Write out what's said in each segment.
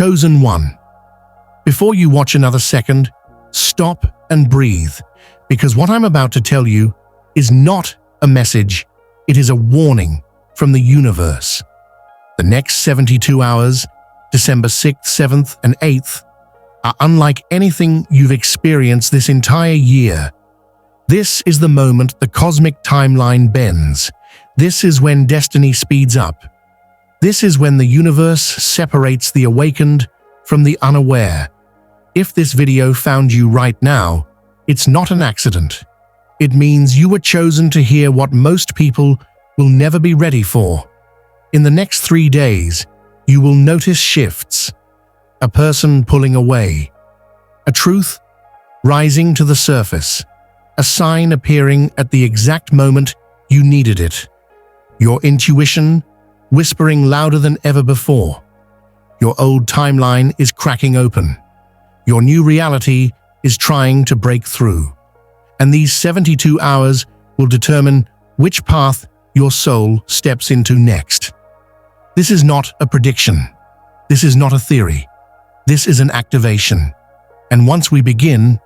Chosen one. Before you watch another second, stop and breathe, because what I'm about to tell you is not a message, it is a warning from the universe. The next 72 hours, December 6th, 7th, and 8th, are unlike anything you've experienced this entire year. This is the moment the cosmic timeline bends. This is when destiny speeds up. This is when the universe separates the awakened from the unaware. If this video found you right now, it's not an accident. It means you were chosen to hear what most people will never be ready for. In the next 3 days, you will notice shifts. A person pulling away. A truth rising to the surface. A sign appearing at the exact moment you needed it. Your intuition whispering louder than ever before. Your old timeline is cracking open. Your new reality is trying to break through. And these 72 hours will determine which path your soul steps into next. This is not a prediction. This is not a theory. This is an activation. And once we begin,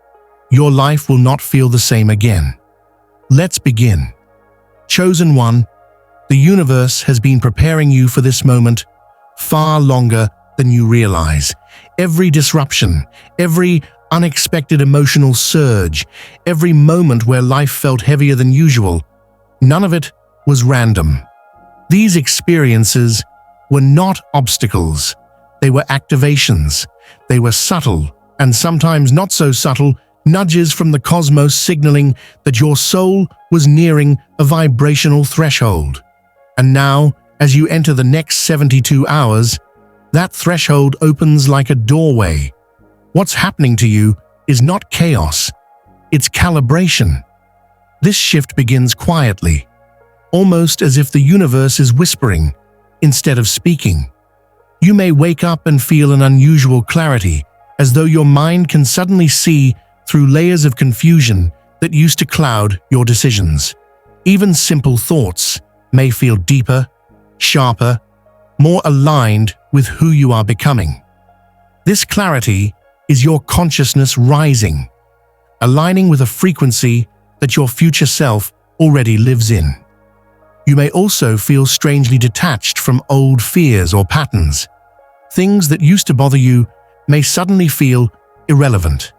your life will not feel the same again. Let's begin. Chosen one, the universe has been preparing you for this moment far longer than you realize. Every disruption, every unexpected emotional surge, every moment where life felt heavier than usual, none of it was random. These experiences were not obstacles. They were activations. They were subtle, and sometimes not so subtle, nudges from the cosmos signaling that your soul was nearing a vibrational threshold. And now, as you enter the next 72 hours, that threshold opens like a doorway. What's happening to you is not chaos, it's calibration. This shift begins quietly, almost as if the universe is whispering instead of speaking. You may wake up and feel an unusual clarity, as though your mind can suddenly see through layers of confusion that used to cloud your decisions. Even simple thoughts may feel deeper, sharper, more aligned with who you are becoming. This clarity is your consciousness rising, aligning with a frequency that your future self already lives in. You may also feel strangely detached from old fears or patterns. Things that used to bother you may suddenly feel irrelevant.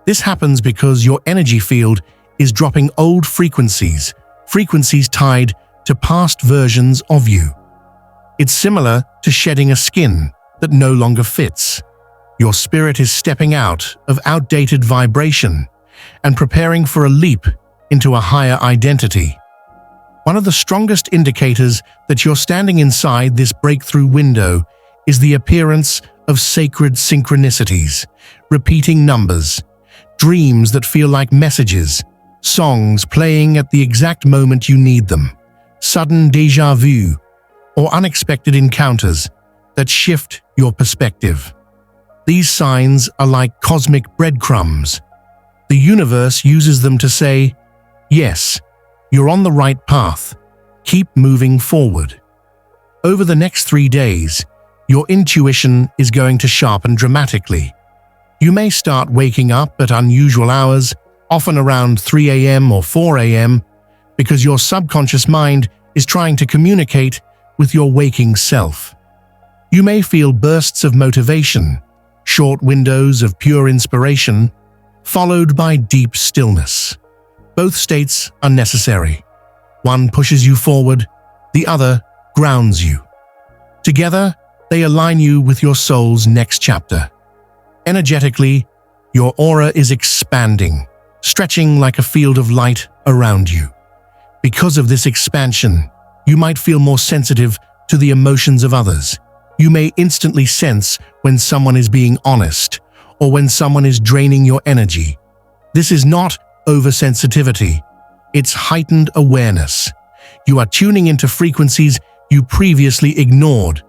This happens because your energy field is dropping old frequencies tied to past versions of you. It's similar to shedding a skin that no longer fits. Your spirit is stepping out of outdated vibration and preparing for a leap into a higher identity. One of the strongest indicators that you're standing inside this breakthrough window is the appearance of sacred synchronicities, repeating numbers, dreams that feel like messages, songs playing at the exact moment you need them, sudden déjà vu, or unexpected encounters that shift your perspective. These signs are like cosmic breadcrumbs. The universe uses them to say, yes, you're on the right path. Keep moving forward. Over the next 3 days, your intuition is going to sharpen dramatically. You may start waking up at unusual hours, often around 3 a.m. or 4 a.m., because your subconscious mind is trying to communicate with your waking self. You may feel bursts of motivation, short windows of pure inspiration, followed by deep stillness. Both states are necessary. One pushes you forward, the other grounds you. Together, they align you with your soul's next chapter. Energetically, your aura is expanding, stretching like a field of light around you. Because of this expansion, you might feel more sensitive to the emotions of others. You may instantly sense when someone is being honest or when someone is draining your energy. This is not oversensitivity, it's heightened awareness. You are tuning into frequencies you previously ignored.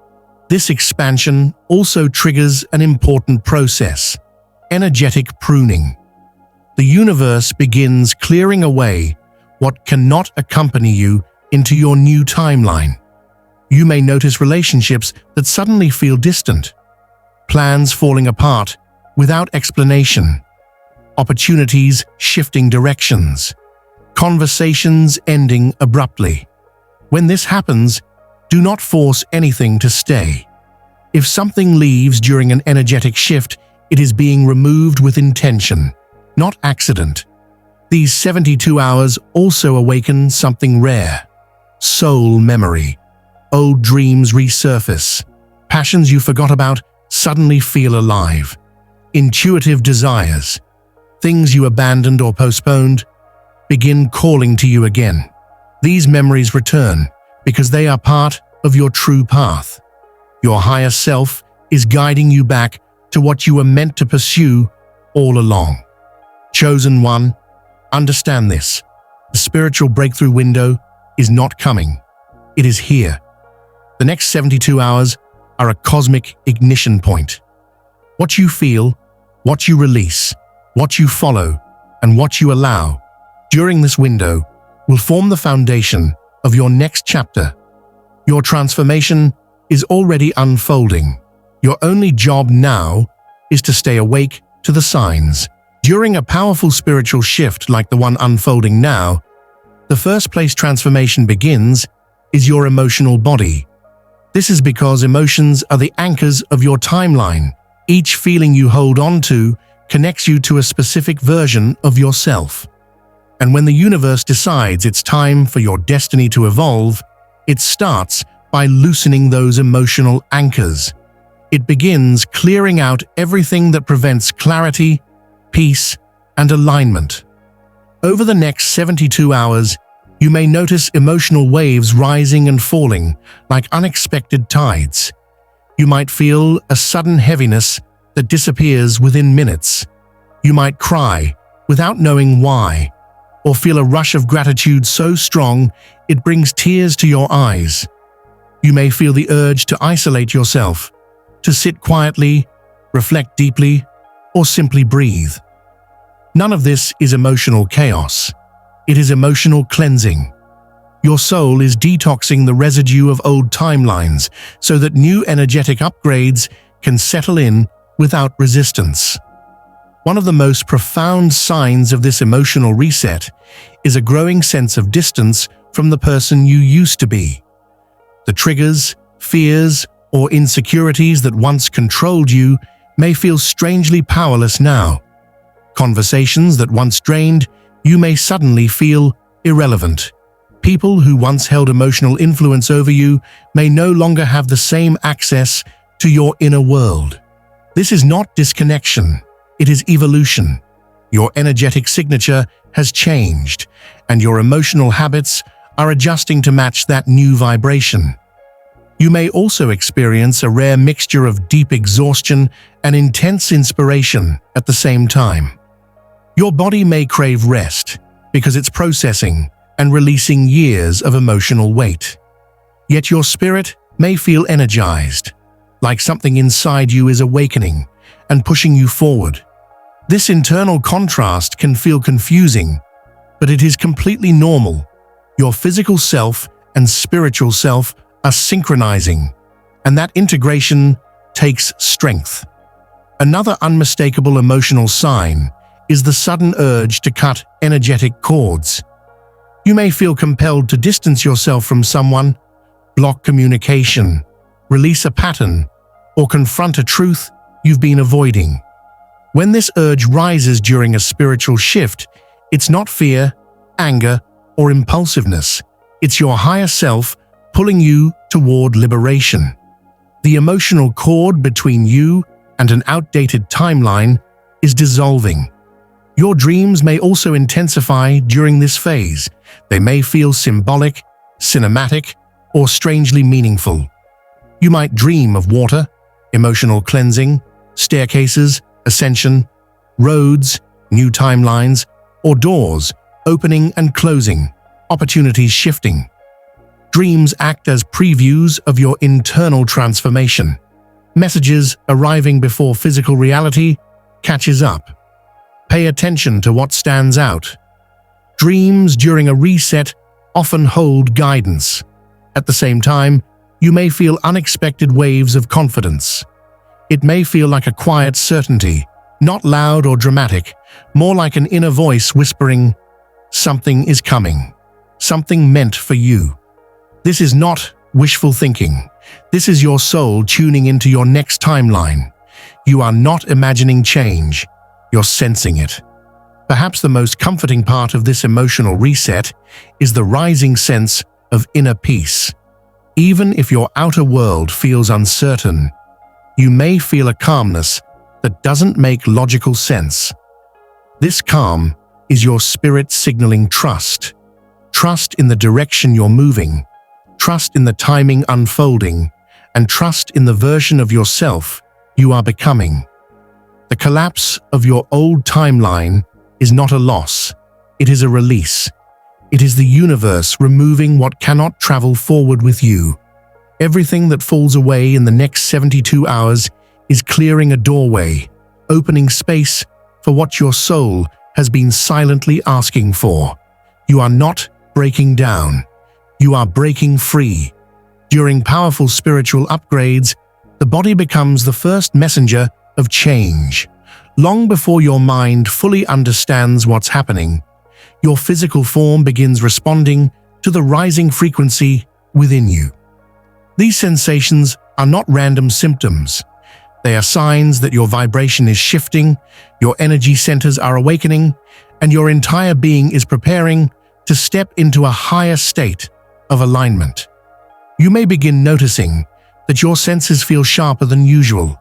This expansion also triggers an important process: energetic pruning. The universe begins clearing away what cannot accompany you into your new timeline. You may notice relationships that suddenly feel distant, plans falling apart without explanation, opportunities shifting directions, conversations ending abruptly. When this happens, do not force anything to stay. If something leaves during an energetic shift, it is being removed with intention, not accident. These 72 hours also awaken something rare. Soul memory. Old dreams resurface. Passions you forgot about suddenly feel alive. Intuitive desires, things you abandoned or postponed, begin calling to you again. These memories return because they are part of your true path. Your higher self is guiding you back to what you were meant to pursue all along. Chosen one, understand this. The spiritual breakthrough window is not coming. It is here. The next 72 hours are a cosmic ignition point. What you feel, what you release, what you follow, and what you allow during this window will form the foundation of your next chapter. Your transformation is already unfolding. Your only job now is to stay awake to the signs. During a powerful spiritual shift like the one unfolding now, the first place transformation begins is your emotional body. This is because emotions are the anchors of your timeline. Each feeling you hold on to connects you to a specific version of yourself. And when the universe decides it's time for your destiny to evolve, it starts by loosening those emotional anchors. It begins clearing out everything that prevents clarity, peace, and alignment. Over the next 72 hours, you may notice emotional waves rising and falling like unexpected tides. You might feel a sudden heaviness that disappears within minutes. You might cry without knowing why, or feel a rush of gratitude so strong it brings tears to your eyes. You may feel the urge to isolate yourself, to sit quietly, reflect deeply, or simply breathe. None of this is emotional chaos. It is emotional cleansing. Your soul is detoxing the residue of old timelines so that new energetic upgrades can settle in without resistance. One of the most profound signs of this emotional reset is a growing sense of distance from the person you used to be. The triggers, fears, or insecurities that once controlled you may feel strangely powerless now. Conversations that once drained you may suddenly feel irrelevant. People who once held emotional influence over you may no longer have the same access to your inner world. This is not disconnection, it is evolution. Your energetic signature has changed, and your emotional habits are adjusting to match that new vibration. You may also experience a rare mixture of deep exhaustion and intense inspiration at the same time. Your body may crave rest because it's processing and releasing years of emotional weight. Yet your spirit may feel energized, like something inside you is awakening and pushing you forward. This internal contrast can feel confusing, but it is completely normal. Your physical self and spiritual self are synchronizing, and that integration takes strength. Another unmistakable emotional sign is the sudden urge to cut energetic cords. You may feel compelled to distance yourself from someone, block communication, release a pattern, or confront a truth you've been avoiding. When this urge rises during a spiritual shift, it's not fear, anger, or impulsiveness. It's your higher self pulling you toward liberation. The emotional cord between you and an outdated timeline is dissolving. Your dreams may also intensify during this phase. They may feel symbolic, cinematic, or strangely meaningful. You might dream of water, emotional cleansing, staircases, ascension, roads, new timelines, or doors opening and closing, opportunities shifting. Dreams act as previews of your internal transformation. Messages arriving before physical reality catches up. Pay attention to what stands out. Dreams during a reset often hold guidance. At the same time, you may feel unexpected waves of confidence. It may feel like a quiet certainty, not loud or dramatic, more like an inner voice whispering, "Something is coming. Something meant for you." This is not wishful thinking. This is your soul tuning into your next timeline. You are not imagining change. You're sensing it. Perhaps the most comforting part of this emotional reset is the rising sense of inner peace. Even if your outer world feels uncertain, you may feel a calmness that doesn't make logical sense. This calm is your spirit signaling trust. Trust in the direction you're moving, trust in the timing unfolding, and trust in the version of yourself you are becoming. The collapse of your old timeline is not a loss, it is a release. It is the universe removing what cannot travel forward with you. Everything that falls away in the next 72 hours is clearing a doorway, opening space for what your soul has been silently asking for. You are not breaking down. You are breaking free. During powerful spiritual upgrades, the body becomes the first messenger of change. Long before your mind fully understands what's happening, your physical form begins responding to the rising frequency within you. These sensations are not random symptoms. They are signs that your vibration is shifting, your energy centers are awakening, and your entire being is preparing to step into a higher state of alignment. You may begin noticing that your senses feel sharper than usual.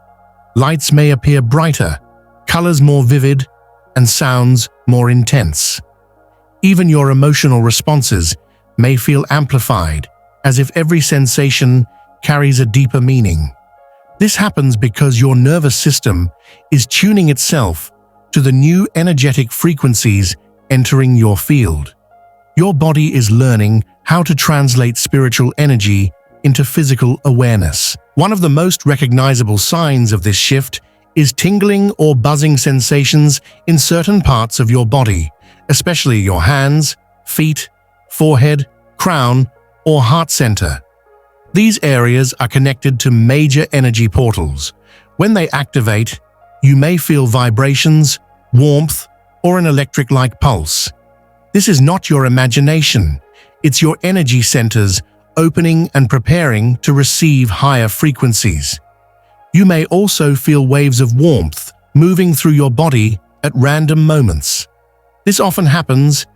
Lights may appear brighter, colors more vivid, and sounds more intense. Even your emotional responses may feel amplified, as if every sensation carries a deeper meaning. This happens because your nervous system is tuning itself to the new energetic frequencies entering your field. Your body is learning how to translate spiritual energy into physical awareness. One of the most recognizable signs of this shift is tingling or buzzing sensations in certain parts of your body, especially your hands, feet, forehead, crown, or heart center. These areas are connected to major energy portals. When they activate, you may feel vibrations, warmth, or an electric-like pulse. This is not your imagination. It's your energy centers opening and preparing to receive higher frequencies. You may also feel waves of warmth moving through your body at random moments. This often happens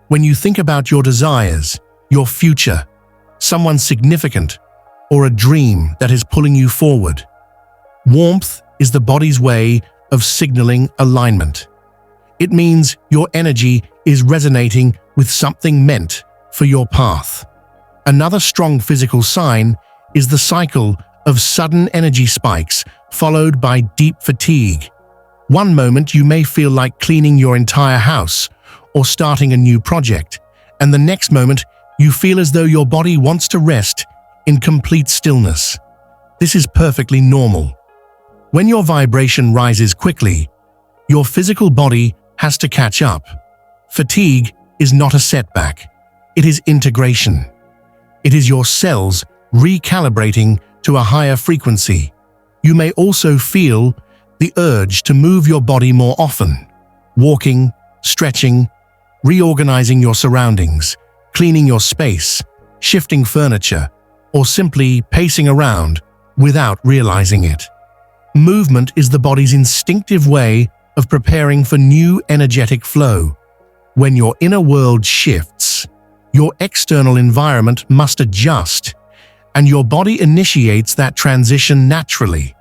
when you think about your desires, your future, someone significant, or a dream that is pulling you forward. Warmth is the body's way of signaling alignment. It means your energy is resonating with something meant for your path. Another strong physical sign is the cycle of sudden energy spikes followed by deep fatigue. One moment you may feel like cleaning your entire house or starting a new project, and the next moment you feel as though your body wants to rest in complete stillness. This is perfectly normal. When your vibration rises quickly, your physical body has to catch up. Fatigue is not a setback. It is integration. It is your cells recalibrating to a higher frequency. You may also feel the urge to move your body more often, walking, stretching, reorganizing your surroundings, cleaning your space, shifting furniture, or simply pacing around without realizing it. Movement is the body's instinctive way of preparing for new energetic flow. When your inner world shifts, your external environment must adjust, and your body initiates that transition naturally.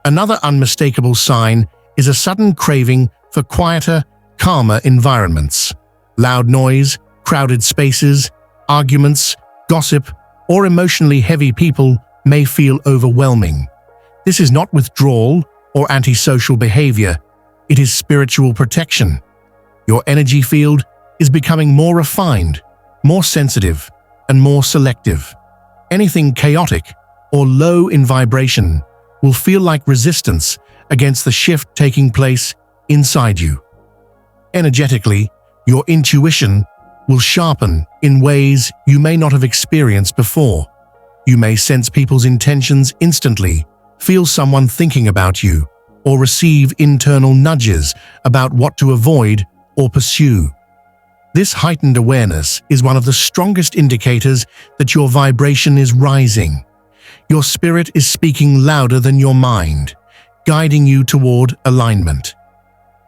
Another unmistakable sign is a sudden craving for quieter, calmer environments. Loud noise, crowded spaces, arguments, gossip, or emotionally heavy people may feel overwhelming. This is not withdrawal or antisocial behavior. It is spiritual protection. Your energy field is becoming more refined, more sensitive, and more selective. Anything chaotic or low in vibration will feel like resistance against the shift taking place inside you. Energetically, your intuition will sharpen in ways you may not have experienced before. You may sense people's intentions instantly, feel someone thinking about you, or receive internal nudges about what to avoid or pursue. This heightened awareness is one of the strongest indicators that your vibration is rising. Your spirit is speaking louder than your mind, guiding you toward alignment.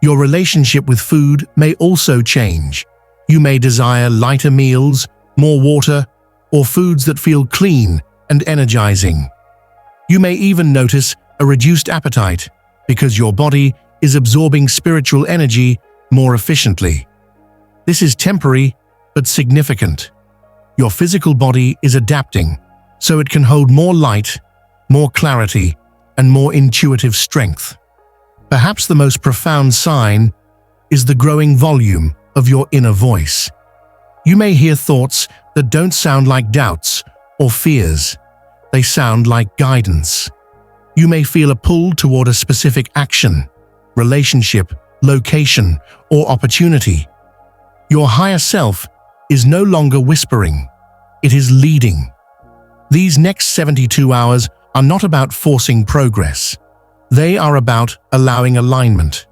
Your relationship with food may also change. You may desire lighter meals, more water, or foods that feel clean and energizing. You may even notice a reduced appetite because your body is absorbing spiritual energy more efficiently. This is temporary but significant. Your physical body is adapting so it can hold more light, more clarity, and more intuitive strength. Perhaps the most profound sign is the growing volume of your inner voice. You may hear thoughts that don't sound like doubts or fears. They sound like guidance. You may feel a pull toward a specific action, relationship, location, or opportunity. Your higher self is no longer whispering. It is leading. These next 72 hours are not about forcing progress. They are about allowing alignment.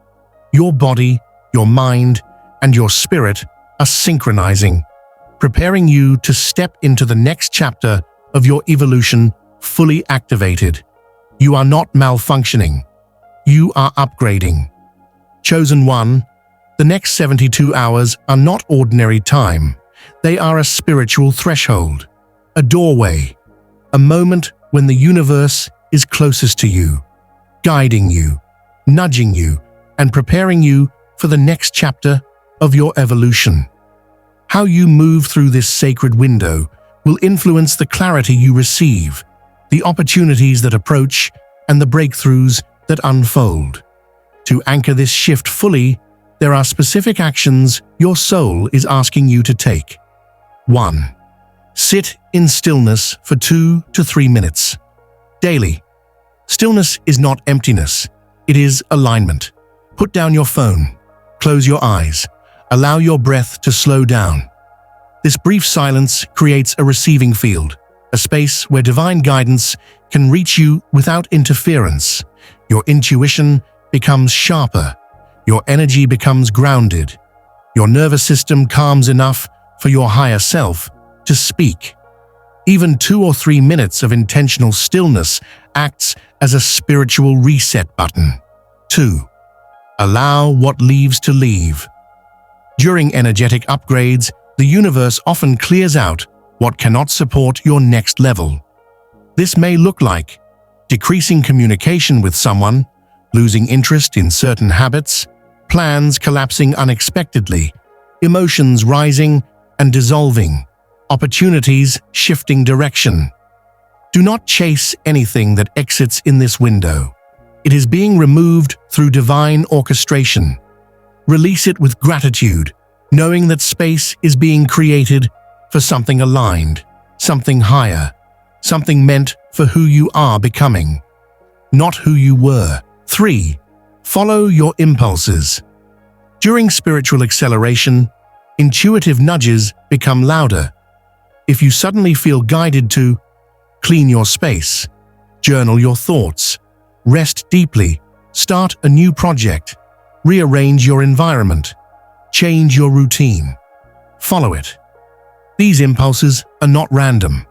Your body, your mind, and your spirit are synchronizing, preparing you to step into the next chapter of your evolution fully activated. You are not malfunctioning. You are upgrading. Chosen one, the next 72 hours are not ordinary time. They are a spiritual threshold, a doorway, a moment when the universe is closest to you, guiding you, nudging you, and preparing you for the next chapter of your evolution. How you move through this sacred window will influence the clarity you receive, the opportunities that approach, and the breakthroughs that unfold. To anchor this shift fully, there are specific actions your soul is asking you to take. 1. Sit in stillness for 2 to 3 minutes. Daily. Stillness is not emptiness. It is alignment. Put down your phone. Close your eyes. Allow your breath to slow down. This brief silence creates a receiving field, a space where divine guidance can reach you without interference. Your intuition becomes sharper. Your energy becomes grounded. Your nervous system calms enough for your higher self to speak. Even 2 or 3 minutes of intentional stillness acts as a spiritual reset button. 2. Allow what leaves to leave. During energetic upgrades, the universe often clears out what cannot support your next level. This may look like decreasing communication with someone, losing interest in certain habits, plans collapsing unexpectedly, emotions rising and dissolving, opportunities shifting direction. Do not chase anything that exits in this window. It is being removed through divine orchestration. Release it with gratitude, knowing that space is being created for something aligned, something higher, something meant for who you are becoming, not who you were. 3. Follow your impulses. During spiritual acceleration, intuitive nudges become louder. If you suddenly feel guided to clean your space, journal your thoughts, rest deeply, start a new project, rearrange your environment, change your routine, follow it. These impulses are not random.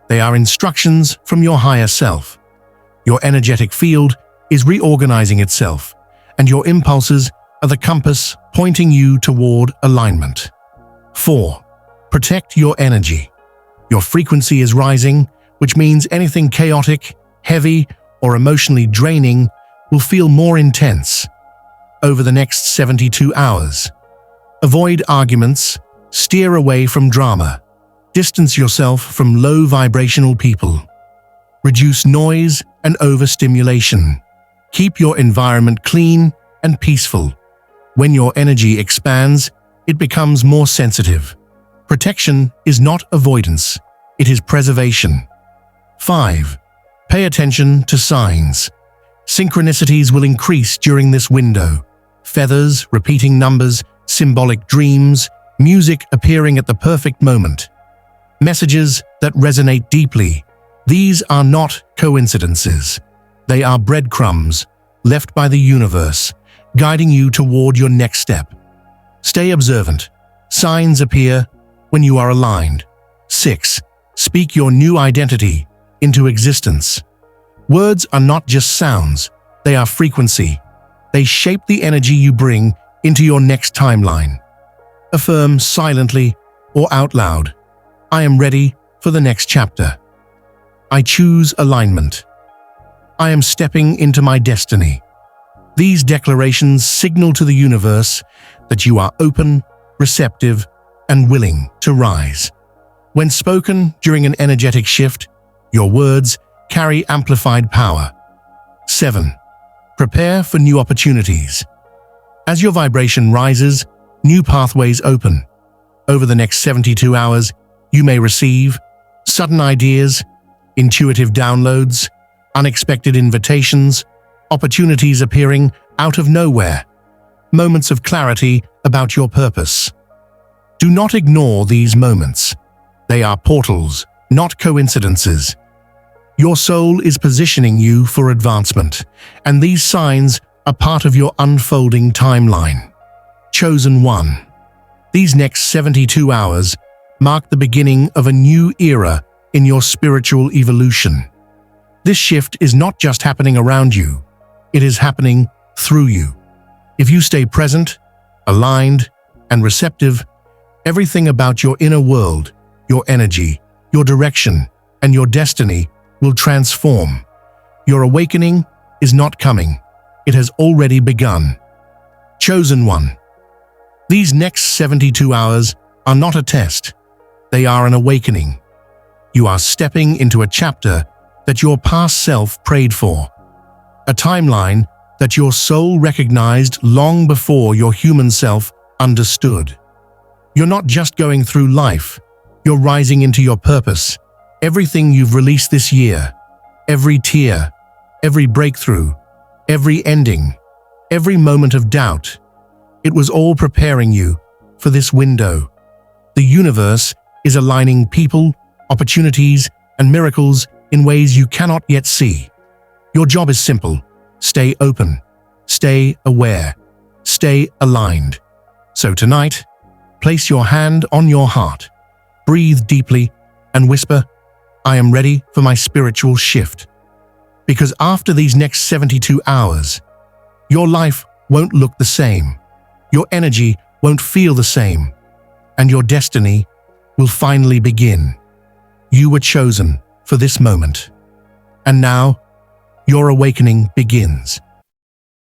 They are instructions from your higher self. Your energetic field is reorganizing itself, and your impulses are the compass pointing you toward alignment. 4. Protect your energy. Your frequency is rising, which means anything chaotic, heavy, or emotionally draining will feel more intense. Over the next 72 hours, avoid arguments, steer away from drama, distance yourself from low vibrational people. Reduce noise and overstimulation. Keep your environment clean and peaceful. When your energy expands, it becomes more sensitive. Protection is not avoidance, it is preservation. 5. Pay attention to signs. Synchronicities will increase during this window. Feathers, repeating numbers, symbolic dreams, music appearing at the perfect moment. Messages that resonate deeply. These are not coincidences. They are breadcrumbs left by the universe, guiding you toward your next step. Stay observant. Signs appear when you are aligned. 6. Speak your new identity into existence. Words are not just sounds, they are frequency. They shape the energy you bring into your next timeline. Affirm silently or out loud, I am ready for the next chapter. I choose alignment. I am stepping into my destiny. These declarations signal to the universe that you are open, receptive, and willing to rise. When spoken during an energetic shift, your words carry amplified power. 7. Prepare for new opportunities. As your vibration rises, new pathways open. Over the next 72 hours, you may receive sudden ideas, intuitive downloads, unexpected invitations, opportunities appearing out of nowhere, moments of clarity about your purpose. Do not ignore these moments. They are portals, not coincidences. Your soul is positioning you for advancement, and these signs are part of your unfolding timeline. Chosen one. These next 72 hours mark the beginning of a new era in your spiritual evolution. This shift is not just happening around you, it is happening through you. If you stay present, aligned, and receptive, everything about your inner world, your energy, your direction, and your destiny will transform. Your awakening is not coming. It has already begun. Chosen one. These next 72 hours are not a test. They are an awakening. You are stepping into a chapter that your past self prayed for. A timeline that your soul recognized long before your human self understood. You're not just going through life. You're rising into your purpose. Everything you've released this year, every tear, every breakthrough, every ending, every moment of doubt, it was all preparing you for this window. The universe is aligning people, opportunities, and miracles in ways you cannot yet see. Your job is simple. Stay open, stay aware, stay aligned. So tonight, place your hand on your heart, breathe deeply, and whisper, I am ready for my spiritual shift. Because after these next 72 hours, your life won't look the same, your energy won't feel the same, and your destiny will finally begin. You were chosen for this moment. And now, your awakening begins.